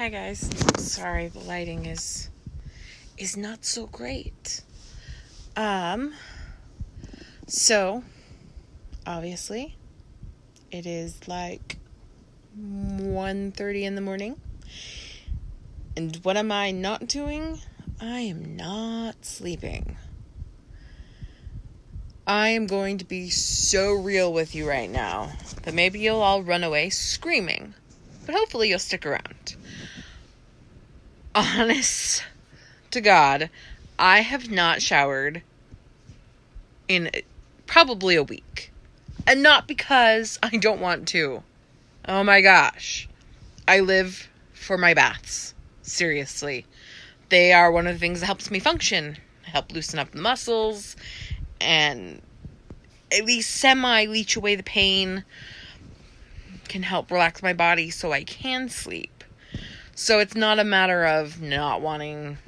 Hi guys. Sorry, the lighting is not so great. So obviously it is like 1:30 in the morning. And what am I not doing? I am not sleeping. I am going to be so real with you right now that maybe you'll all run away screaming. But hopefully you'll stick around. Honest to God, I have not showered in probably a week. And not because I don't want to. Oh my gosh. I live for my baths. Seriously. They are one of the things that helps me function. Help loosen up the muscles and at least semi-leach away the pain. Can help relax my body so I can sleep. So it's not a matter of not wanting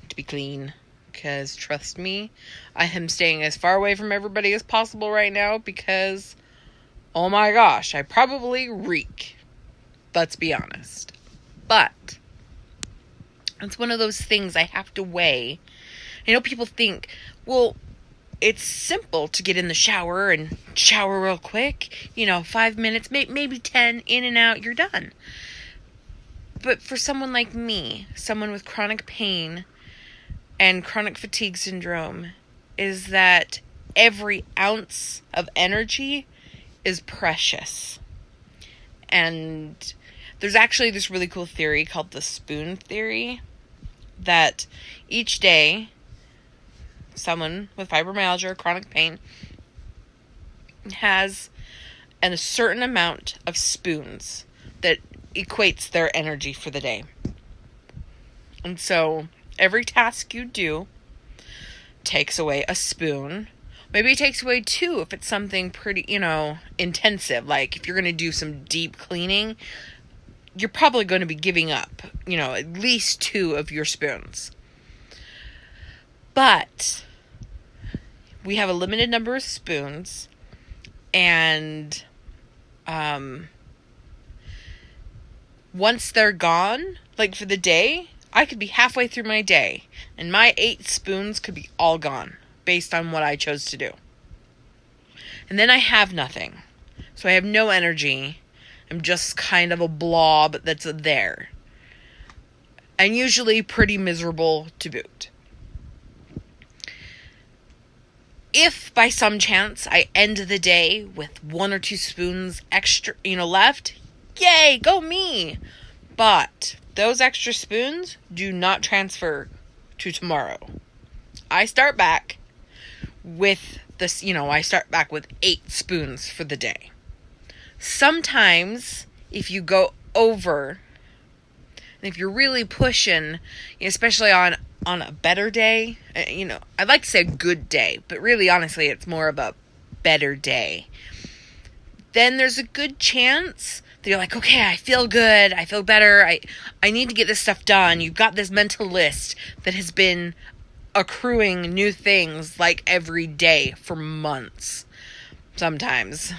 to be clean. Because trust me, I am staying as far away from everybody as possible right now because, oh my gosh, I probably reek. Let's be honest. But it's one of those things I have to weigh. I know people think, well, it's simple to get in the shower and shower real quick. 5 minutes, maybe 10, in and out, you're done. But for someone like me, someone with chronic pain and chronic fatigue syndrome, is that every ounce of energy is precious. And there's actually this really cool theory called the spoon theory, that each day someone with fibromyalgia or chronic pain has a certain amount of spoons that equates their energy for the day. And so every task you do takes away a spoon. Maybe it takes away 2 if it's something pretty, intensive. Like if you're going to do some deep cleaning, you're probably going to be giving up, at least 2 of your spoons. But we have a limited number of spoons, and once they're gone, like for the day, I could be halfway through my day, and my 8 spoons could be all gone, based on what I chose to do. And then I have nothing. So I have no energy. I'm just kind of a blob that's there. And usually pretty miserable to boot. If by some chance I end the day with 1 or 2 spoons extra, left, yay, go me. But those extra spoons do not transfer to tomorrow. I start back with this, I start back with 8 spoons for the day. Sometimes if you go over, and if you're really pushing, especially on a better day, I'd like to say a good day, but really, honestly, it's more of a better day. Then there's a good chance that you're like, okay, I feel good, I feel better, I need to get this stuff done. You've got this mental list that has been accruing new things like every day for months, sometimes.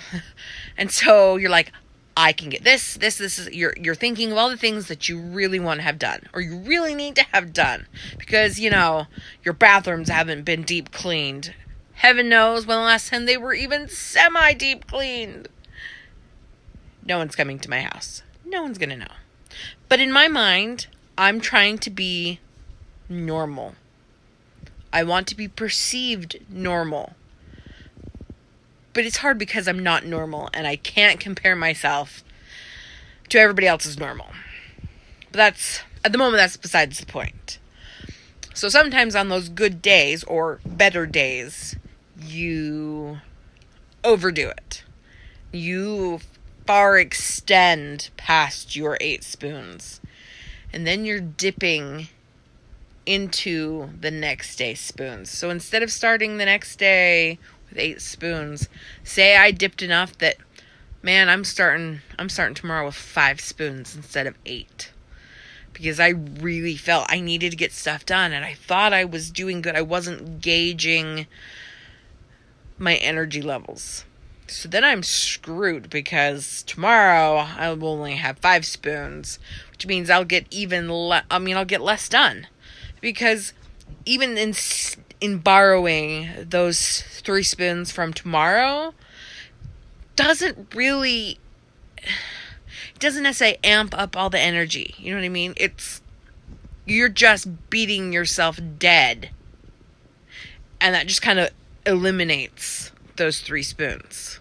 And so you're like, I can get this is, you're thinking of all the things that you really want to have done, or you really need to have done, because, your bathrooms haven't been deep cleaned. Heaven knows when the last time they were even semi-deep cleaned. No one's coming to my house. No one's gonna know. But in my mind, I'm trying to be normal. I want to be perceived normal. But it's hard because I'm not normal, and I can't compare myself to everybody else's normal. But at the moment, that's besides the point. So sometimes on those good days, or better days, you overdo it. You far extend past your 8 spoons. And then you're dipping into the next day's spoons. So instead of starting the next day with 8 spoons, say I dipped enough that, man, I'm starting tomorrow with 5 spoons instead of 8. Because I really felt I needed to get stuff done, and I thought I was doing good. I wasn't gauging my energy levels. So then I'm screwed because tomorrow I will only have 5 spoons, which means I'll get I'll get less done. Because even in borrowing those 3 spoons from tomorrow doesn't necessarily amp up all the energy. You know what I mean? You're just beating yourself dead. And that just kind of eliminates those 3 spoons.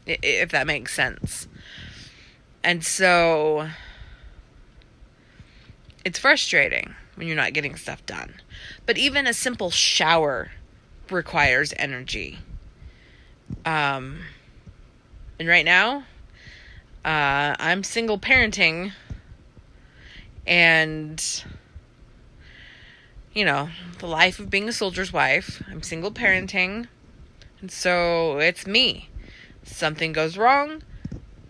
If that makes sense. And so it's frustrating when you're not getting stuff done. But even a simple shower requires energy. And right now, I'm single parenting, and the life of being a soldier's wife. I'm single parenting, and so it's me. Something goes wrong,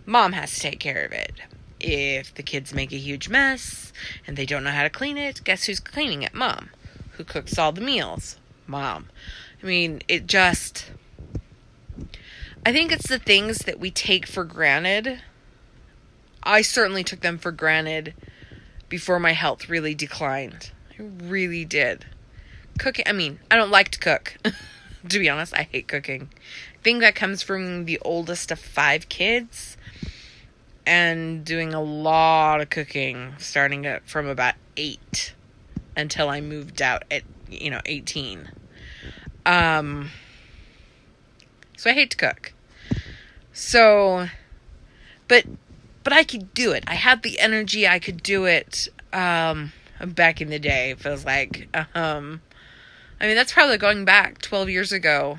mom has to take care of it. If the kids make a huge mess and they don't know how to clean it, guess who's cleaning it? Mom. Who cooks all the meals? Mom. I mean, I think it's the things that we take for granted. I certainly took them for granted before my health really declined. I really did. Cooking, I don't like to cook. To be honest, I hate cooking. I think that comes from the oldest of 5 kids and doing a lot of cooking starting from about 8 until I moved out at 18. So I hate to cook. So but I could do it. I had the energy. I could do it. Back in the day, it feels like. That's probably going back 12 years ago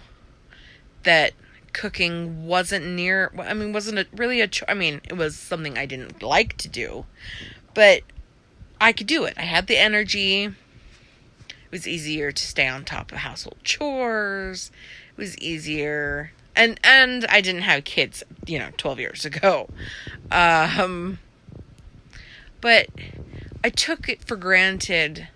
that cooking wasn't it was something I didn't like to do, but I could do it. I had the energy. It was easier to stay on top of household chores. It was easier. And I didn't have kids, 12 years ago. But I took it for granted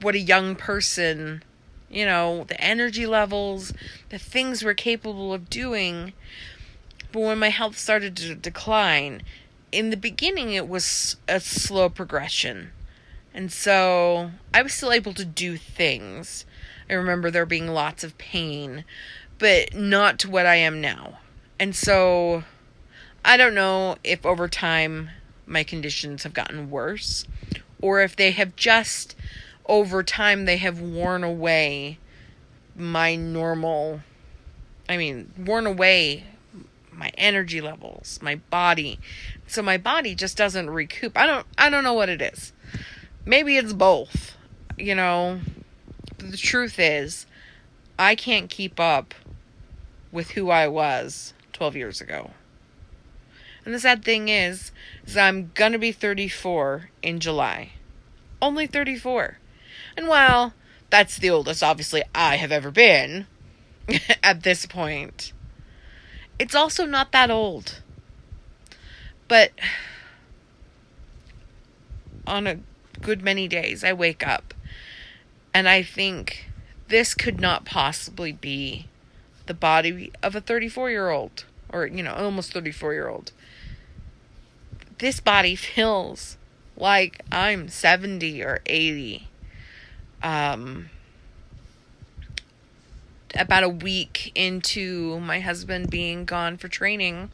what a young person, the energy levels, the things we're capable of doing. But when my health started to decline, in the beginning it was a slow progression. And so I was still able to do things. I remember there being lots of pain, but not to what I am now. And so I don't know if over time my conditions have gotten worse, or if they have just, over time, they have worn away my my energy levels, my body. So my body just doesn't recoup. I don't know what it is. Maybe it's both, But the truth is, I can't keep up with who I was 12 years ago. And the sad thing is I'm gonna be 34 in July. Only 34. And while that's the oldest, obviously, I have ever been at this point, it's also not that old. But on a good many days, I wake up and I think this could not possibly be the body of a 34-year-old or, almost 34-year-old. This body feels like I'm 70 or 80. About a week into my husband being gone for training,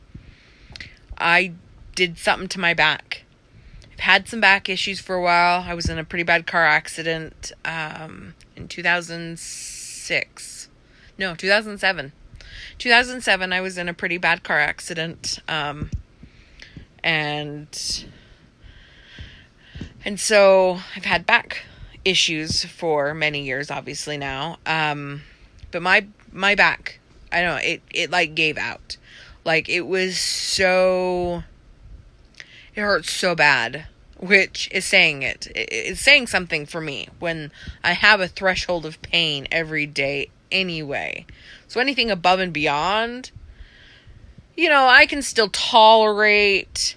I did something to my back. I've had some back issues for a while. I was in a pretty bad car accident in 2006. No, 2007. 2007, I was in a pretty bad car accident. And so I've had back issues for many years, obviously now. But my back, I don't know, it like gave out. Like it hurts so bad, which is saying it's saying something for me when I have a threshold of pain every day anyway. So anything above and beyond, I can still tolerate,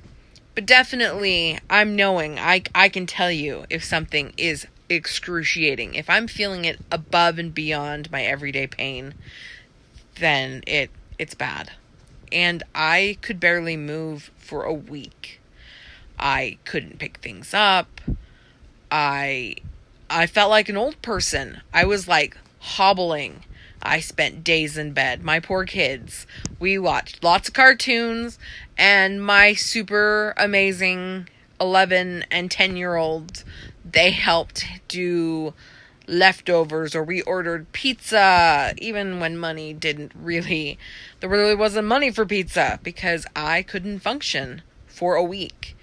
but definitely I'm knowing I can tell you if something is excruciating. If I'm feeling it above and beyond my everyday pain, then it's bad. And I could barely move for a week. I couldn't pick things up. I felt like an old person. I was like hobbling. I spent days in bed. My poor kids. We watched lots of cartoons, and my super amazing 11 and 10-year-olds, they helped do leftovers, or we ordered pizza even when there really wasn't money for pizza, because I couldn't function for a week.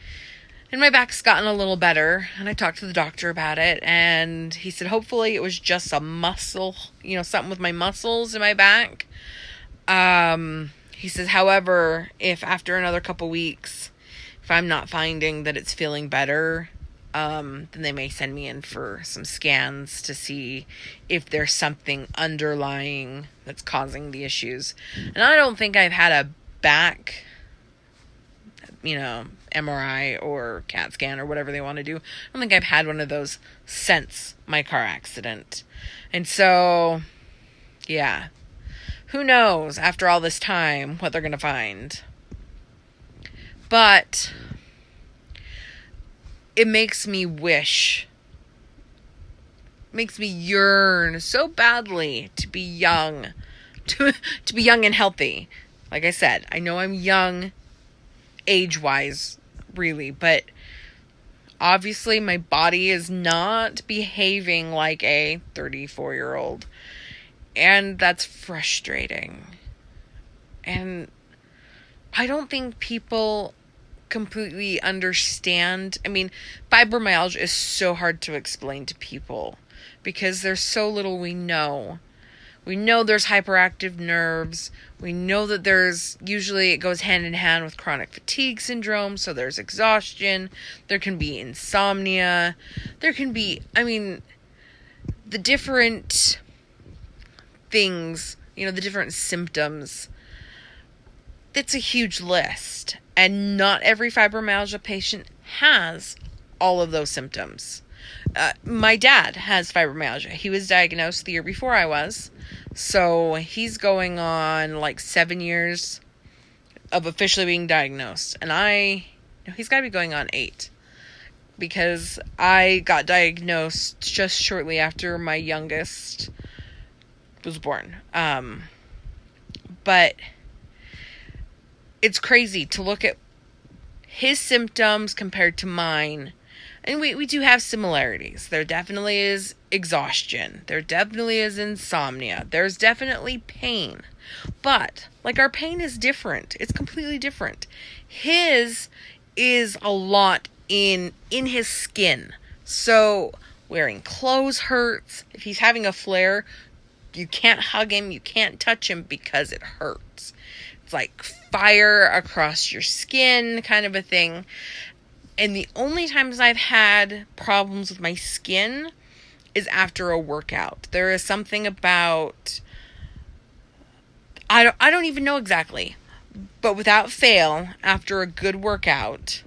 And my back's gotten a little better, and I talked to the doctor about it, and he said hopefully it was just a muscle, something with my muscles in my back. He says, however, if after another couple weeks, if I'm not finding that it's feeling better, then they may send me in for some scans to see if there's something underlying that's causing the issues. And I don't think I've had a back, MRI or CAT scan or whatever they want to do. I don't think I've had one of those since my car accident. And so, yeah. Who knows after all this time what they're going to find. But it makes me yearn so badly to be young, to be young and healthy. Like I said, I know I'm young age-wise, really, but obviously my body is not behaving like a 34-year-old, and that's frustrating. And I don't think people completely understand. I mean, fibromyalgia is so hard to explain to people because there's so little we know. We know there's hyperactive nerves. We know that usually it goes hand in hand with chronic fatigue syndrome. So there's exhaustion. There can be insomnia. There can be, the different things, the different symptoms. It's a huge list. And not every fibromyalgia patient has all of those symptoms. My dad has fibromyalgia. He was diagnosed the year before I was. So he's going on like 7 years of officially being diagnosed. And he's got to be going on 8. Because I got diagnosed just shortly after my youngest was born. But it's crazy to look at his symptoms compared to mine. And we do have similarities. There definitely is exhaustion. There definitely is insomnia. There's definitely pain. But, our pain is different. It's completely different. His is a lot in his skin. So, wearing clothes hurts. If he's having a flare, you can't hug him. You can't touch him because it hurts. It's like fire across your skin kind of a thing. And the only times I've had problems with my skin is after a workout. There is something about, I don't even know exactly, but without fail, after a good workout,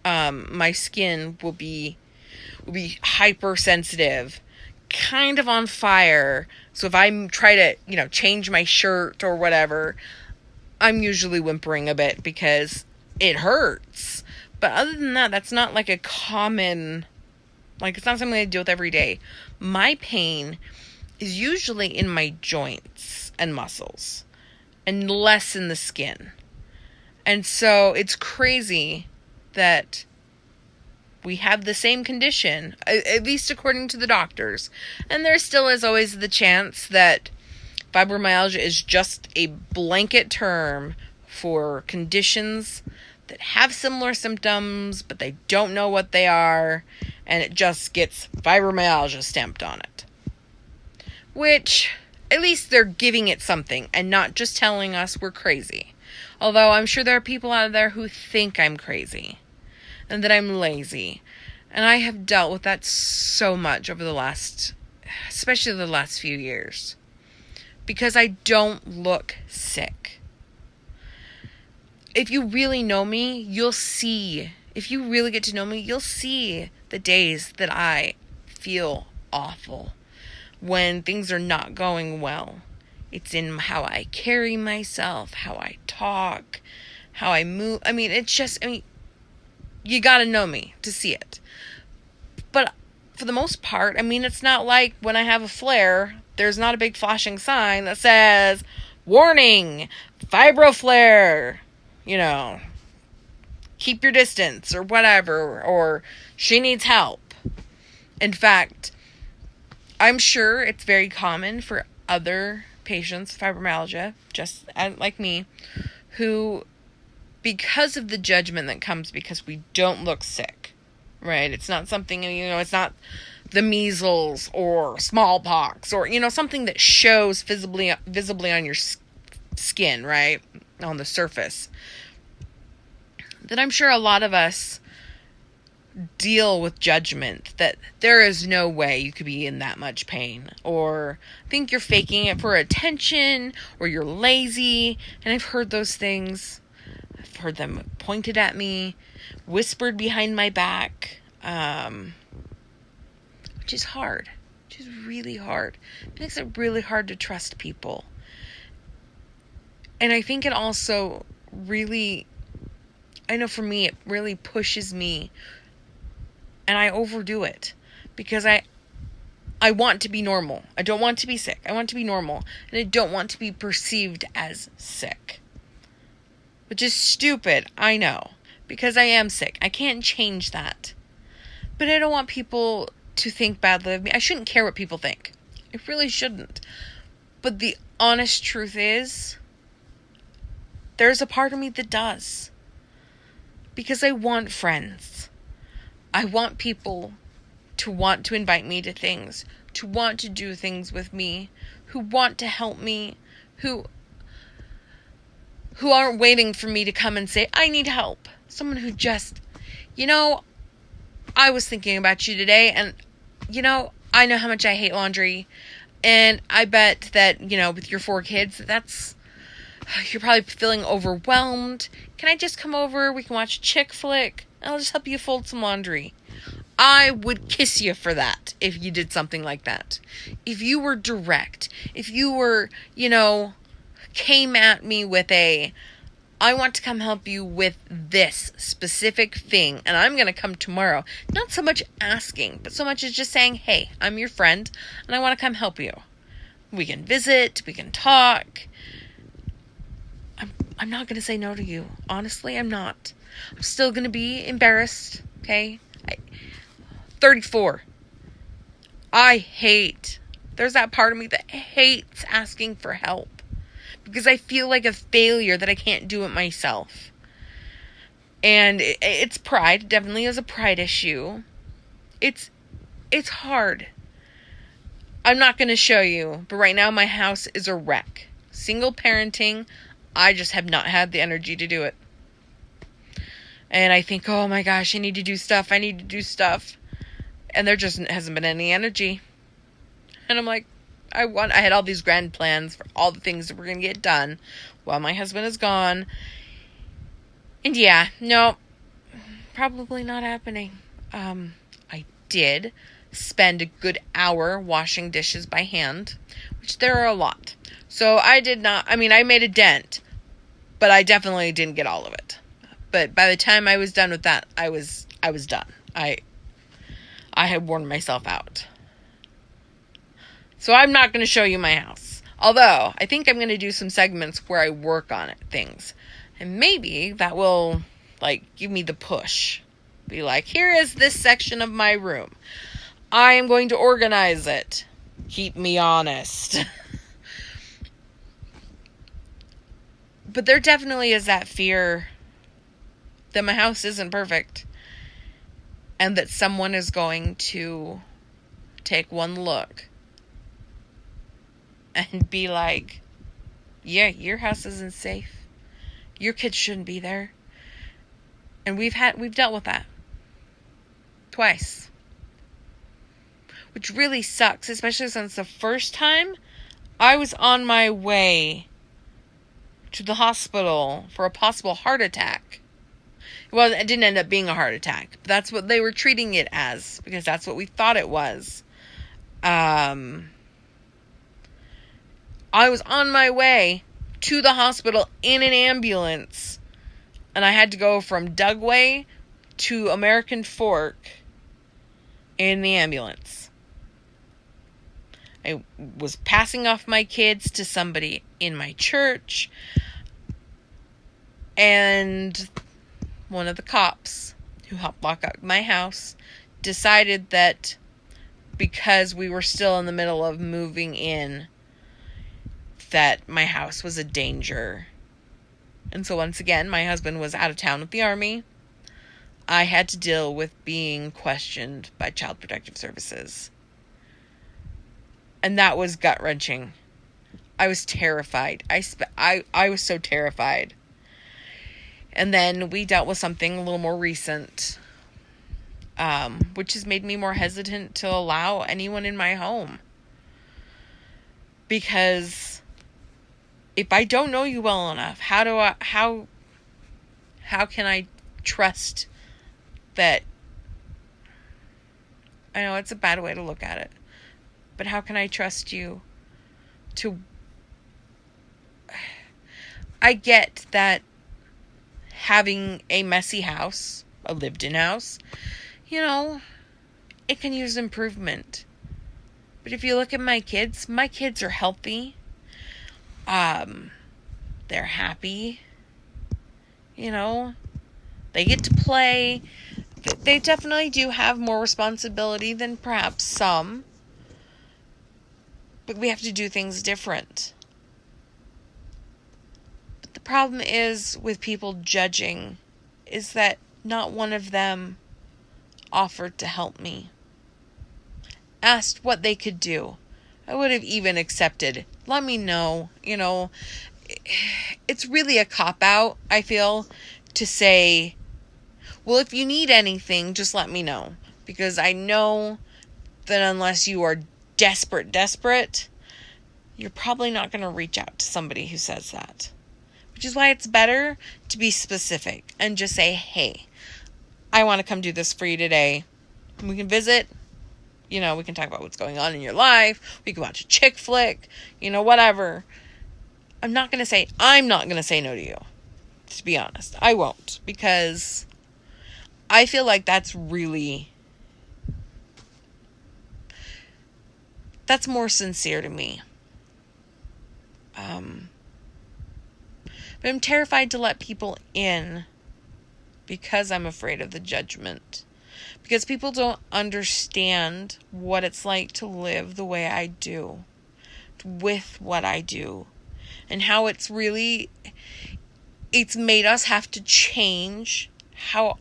my skin will be hypersensitive, kind of on fire. So if I try to, change my shirt or whatever, I'm usually whimpering a bit because it hurts. But other than that, that's not like a common, it's not something I deal with every day. My pain is usually in my joints and muscles and less in the skin. And so it's crazy that we have the same condition, at least according to the doctors. And there still is always the chance that fibromyalgia is just a blanket term for conditions that have similar symptoms, but they don't know what they are, and it just gets fibromyalgia stamped on it. Which, at least they're giving it something, and not just telling us we're crazy. Although I'm sure there are people out there who think I'm crazy, and that I'm lazy. And I have dealt with that so much over especially the last few years. Because I don't look sick. If you really know me, you'll see. If you really get to know me, you'll see the days that I feel awful. When things are not going well. It's in how I carry myself, how I talk, how I move. I mean, you gotta know me to see it. But for the most part, I mean, it's not like when I have a flare, there's not a big flashing sign that says, warning, fibro flare, keep your distance or whatever, or she needs help. In fact, I'm sure it's very common for other patients with fibromyalgia, just like me, who, because of the judgment that comes because we don't look sick, right? It's not something, it's not the measles or smallpox or, something that shows visibly on your skin, right? On the surface. That I'm sure a lot of us deal with judgment that there is no way you could be in that much pain, or think you're faking it for attention, or you're lazy. And I've heard those things. I've heard them pointed at me, whispered behind my back, which is hard, which is really hard. It makes it really hard to trust people. And I think it also really, I know for me, it really pushes me. And I overdo it because I want to be normal. I don't want to be sick. I want to be normal. And I don't want to be perceived as sick. Which is stupid, I know. Because I am sick. I can't change that. But I don't want people to think badly of me. I shouldn't care what people think. I really shouldn't. But the honest truth is, there's a part of me that does. Because I want friends. I want people to want to invite me to things, to want to do things with me, who want to help me, who aren't waiting for me to come and say, I need help. Someone who just, I was thinking about you today, and, I know how much I hate laundry, and I bet that, with your 4 kids, you're probably feeling overwhelmed. Can I just come over? We can watch a chick flick. I'll just help you fold some laundry. I would kiss you for that if you did something like that. If you were direct, if you were, came at me with I want to come help you with this specific thing, and I'm going to come tomorrow. Not so much asking, but so much as just saying, hey, I'm your friend, and I want to come help you. We can visit, we can talk. I'm not going to say no to you. Honestly, I'm not. I'm still going to be embarrassed, okay? 34. There's that part of me that hates asking for help. Because I feel like a failure that I can't do it myself. And it's pride. It definitely is a pride issue. It's hard. I'm not going to show you, but right now my house is a wreck. Single parenting, I just have not had the energy to do it. And I think, oh my gosh, I need to do stuff. And there just hasn't been any energy. And I'm like, I had all these grand plans for all the things that we're going to get done while my husband is gone. And yeah, no, probably not happening. I did spend a good hour washing dishes by hand, which there are a lot. So I made a dent, but I definitely didn't get all of it. But by the time I was done with that, I was done. I had worn myself out. So I'm not going to show you my house. Although, I think I'm going to do some segments where I work on things. And maybe that will, give me the push. Be like, here is this section of my room. I am going to organize it. Keep me honest. But there definitely is that fear that my house isn't perfect. And that someone is going to take one look and be like, yeah, your house isn't safe. Your kids shouldn't be there. And we've dealt with that twice. Which really sucks, especially since the first time I was on my way to the hospital for a possible heart attack. Well, it didn't end up being a heart attack. But that's what they were treating it as, because that's what we thought it was. I was on my way to the hospital in an ambulance, and I had to go from Dugway to American Fork in the ambulance. I was passing off my kids to somebody in my church, and one of the cops who helped lock up my house decided that because we were still in the middle of moving in, that my house was a danger. And so once again, my husband was out of town with the Army. I had to deal with being questioned by Child Protective Services. And that was gut-wrenching. I was terrified. I was so terrified. And then we dealt with something a little more recent, which has made me more hesitant to allow anyone in my home. Because if I don't know you well enough, how can I trust that? I know it's a bad way to look at it, but how can I trust you to... I get that having a messy house, a lived-in house, it can use improvement. But if you look at my kids are healthy. They're happy. They get to play. They definitely do have more responsibility than perhaps some. But we have to do things different. But the problem is with people judging is that not one of them offered to help me. Asked what they could do. I would have even accepted. Let me know. It's really a cop-out, I feel, to say, well, if you need anything, just let me know. Because I know that unless you are desperate, you're probably not going to reach out to somebody who says that. Which is why it's better to be specific and just say, hey, I want to come do this for you today. We can visit. We can talk about what's going on in your life. We can watch a chick flick. Whatever. I'm not going to say no to you. To be honest. I won't. Because I feel like that's more sincere to me. But I'm terrified to let people in because I'm afraid of the judgment. Because people don't understand what it's like to live the way I do, with what I do, and how it's made us have to change how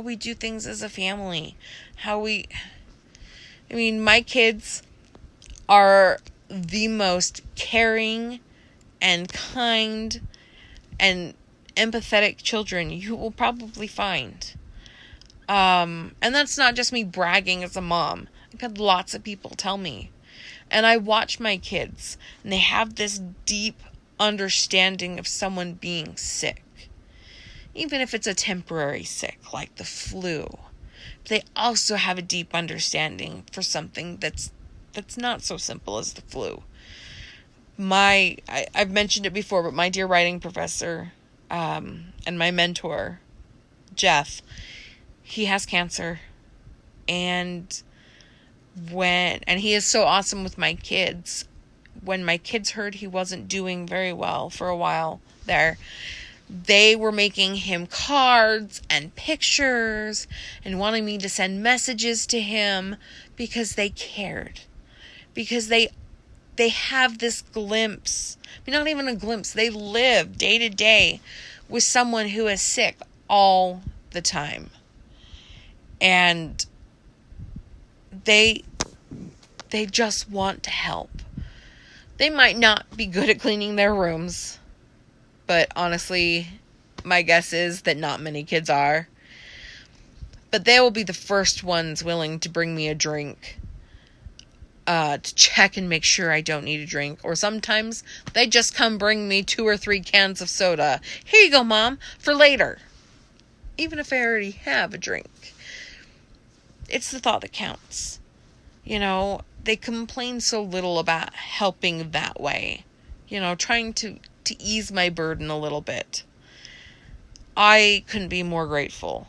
we do things as a family. My kids are the most caring and kind and empathetic children you will probably find. And that's not just me bragging as a mom. I've had lots of people tell me. And I watch my kids, and they have this deep understanding of someone being sick. Even if it's a temporary sick, like the flu. But they also have a deep understanding for something that's not so simple as the flu. I've mentioned it before, but my dear writing professor, and my mentor, Jeff, he has cancer, and he is so awesome with my kids. When my kids heard he wasn't doing very well for a while there, they were making him cards and pictures and wanting me to send messages to him because they cared. Because they have this glimpse. Not even a glimpse. They live day to day with someone who is sick all the time. And they just want to help. They might not be good at cleaning their rooms, but honestly, my guess is that not many kids are. But they will be the first ones willing to bring me a drink, to check and make sure I don't need a drink. Or sometimes they just come bring me 2 or 3 cans of soda. Here you go, Mom, for later. Even if I already have a drink. It's the thought that counts. They complain so little about helping that way. trying to ease my burden a little bit. I couldn't be more grateful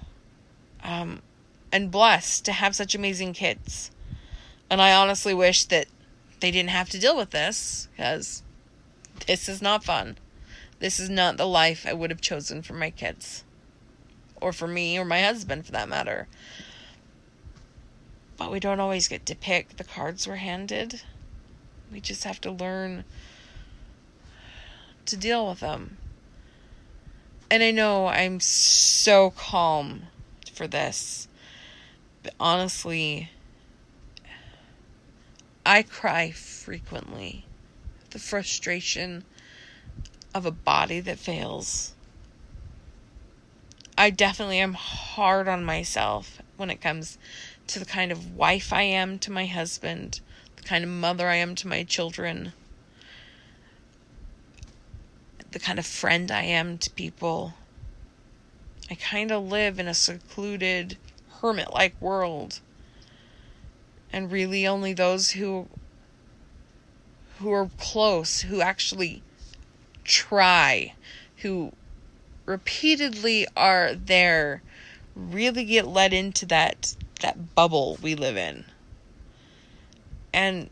and blessed to have such amazing kids. And I honestly wish that they didn't have to deal with this, because this is not fun. This is not the life I would have chosen for my kids, or for me, or my husband for that matter. But we don't always get to pick the cards we're handed. We just have to learn to deal with them. And I know I'm so calm for this, but honestly, I cry frequently. The frustration of a body that fails. I definitely am hard on myself when it comes to the kind of wife I am to my husband, the kind of mother I am to my children, the kind of friend I am to people. I kind of live in a secluded, hermit-like world. And really only those who are close, who actually try, who repeatedly are there, really get let into that bubble we live in. And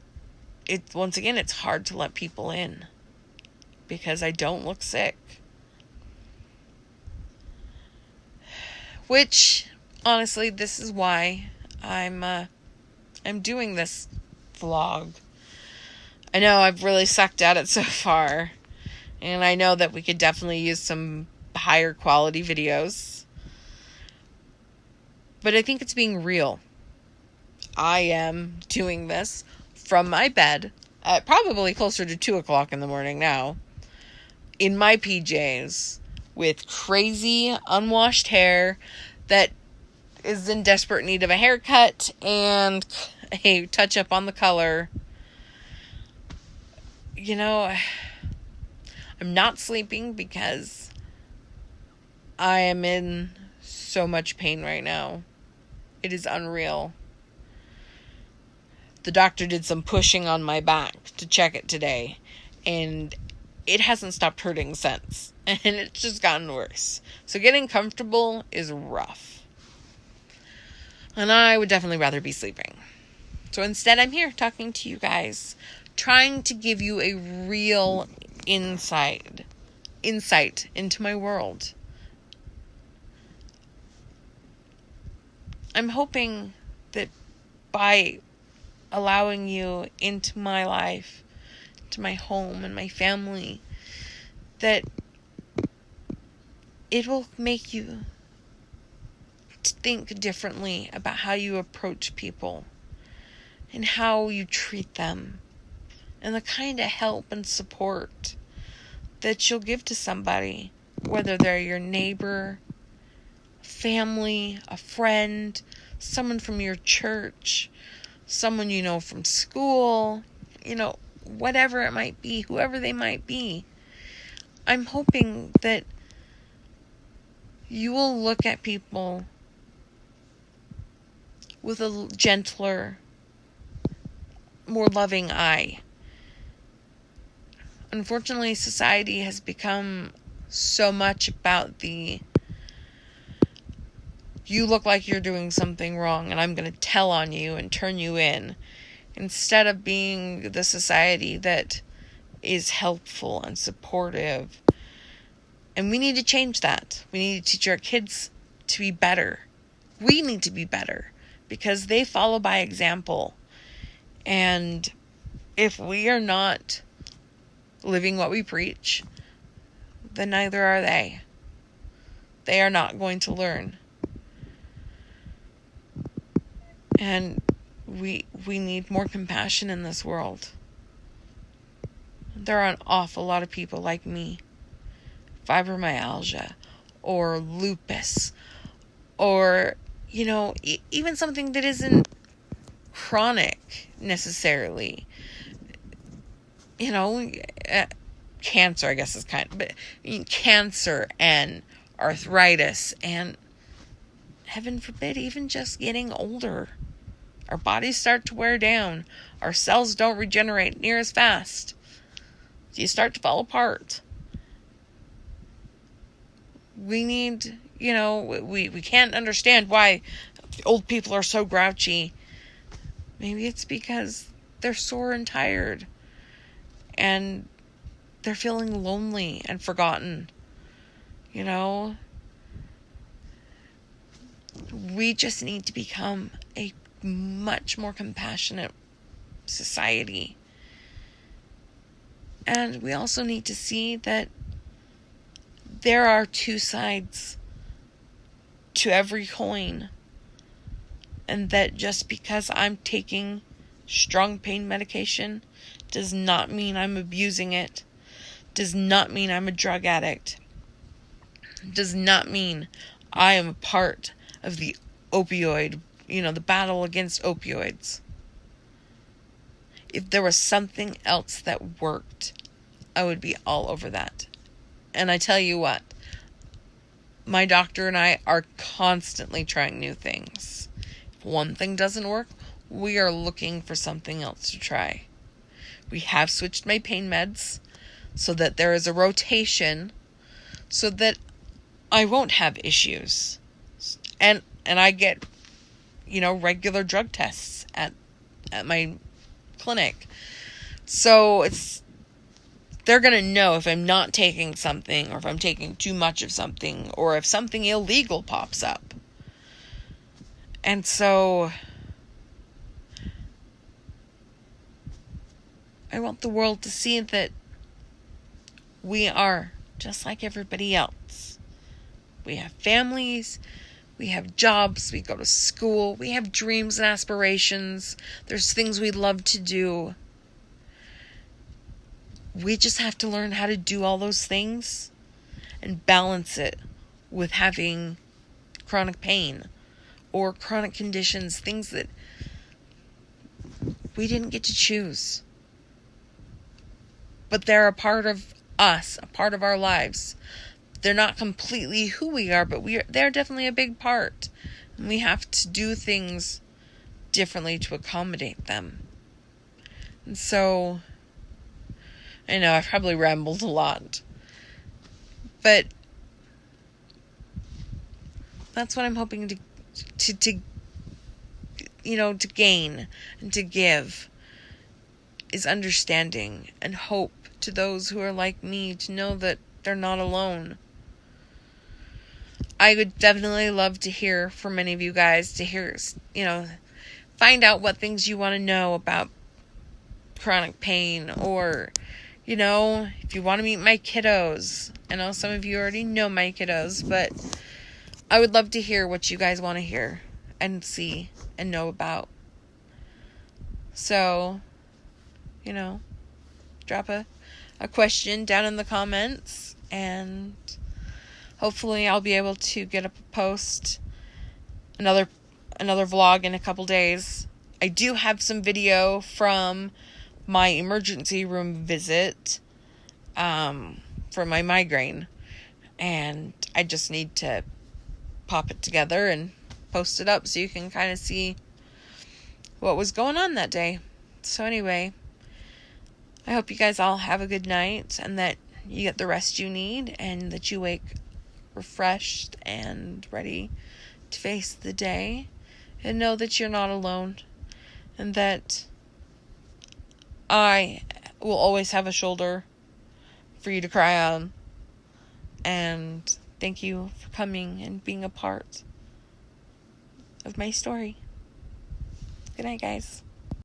once again, it's hard to let people in, because I don't look sick. Which, honestly, this is why I'm doing this vlog. I know I've really sucked at it so far, and I know that we could definitely use some higher quality videos, but I think it's being real. I am doing this from my bed at probably closer to 2 o'clock in the morning now, in my PJs, with crazy unwashed hair that is in desperate need of a haircut and a touch up on the color. I'm not sleeping because I am in so much pain right now. It is unreal. The doctor did some pushing on my back to check it today, and it hasn't stopped hurting since. And it's just gotten worse. So getting comfortable is rough. And I would definitely rather be sleeping. So instead, I'm here talking to you guys, trying to give you a real insight into my world. I'm hoping that by allowing you into my life, to my home and my family, that it will make you think differently about how you approach people and how you treat them, and the kind of help and support that you'll give to somebody, whether they're your neighbor, family, a friend, someone from your church, someone you know from school, whatever it might be, whoever they might be. I'm hoping that you will look at people with a gentler, more loving eye. Unfortunately, society has become so much about you look like you're doing something wrong and I'm going to tell on you and turn you in, instead of being the society that is helpful and supportive. And we need to change that. We need to teach our kids to be better. We need to be better, because they follow by example. And if we are not living what we preach, then neither are they. They are not going to learn. And we need more compassion in this world. There are an awful lot of people like me. Fibromyalgia, or lupus, or, even something that isn't chronic necessarily. Cancer, I guess, is but cancer and arthritis and, heaven forbid, even just getting older. Our bodies start to wear down. Our cells don't regenerate near as fast. you start to fall apart. We need, we can't understand why old people are so grouchy. Maybe it's because they're sore and tired, and they're feeling lonely and forgotten. We just need to become a much more compassionate society. And we also need to see that there are two sides to every coin. And that just because I'm taking strong pain medication does not mean I'm abusing it. Does not mean I'm a drug addict. Does not mean I am a part of the opioid, the battle against opioids. If there was something else that worked, I would be all over that. And I tell you what, my doctor and I are constantly trying new things. If one thing doesn't work, we are looking for something else to try. We have switched my pain meds so that there is a rotation so that I won't have issues. And I get, regular drug tests at my clinic. So they're going to know if I'm not taking something, or if I'm taking too much of something, or if something illegal pops up. And so I want the world to see that we are just like everybody else. We have families, we have jobs, we go to school, we have dreams and aspirations. There's things we love to do. We just have to learn how to do all those things and balance it with having chronic pain or chronic conditions, things that we didn't get to choose. But they're a part of us, a part of our lives. They're not completely who we are, but they're definitely a big part. And we have to do things differently to accommodate them. And so, I know I've probably rambled a lot, but that's what I'm hoping to gain and to give, is understanding and hope to those who are like me, to know that they're not alone. I would definitely love to hear from many of you guys, to hear, find out what things you want to know about chronic pain, or, if you want to meet my kiddos. I know some of you already know my kiddos, but I would love to hear what you guys want to hear and see and know about. So, drop a question down in the comments, and hopefully I'll be able to get up a post, another vlog in a couple days. I do have some video from my emergency room visit for my migraine, and I just need to pop it together and post it up so you can kind of see what was going on that day. So anyway, I hope you guys all have a good night, and that you get the rest you need, and that you wake refreshed and ready to face the day, and know that you're not alone, and that I will always have a shoulder for you to cry on. And thank you for coming and being a part of my story. Good night, guys.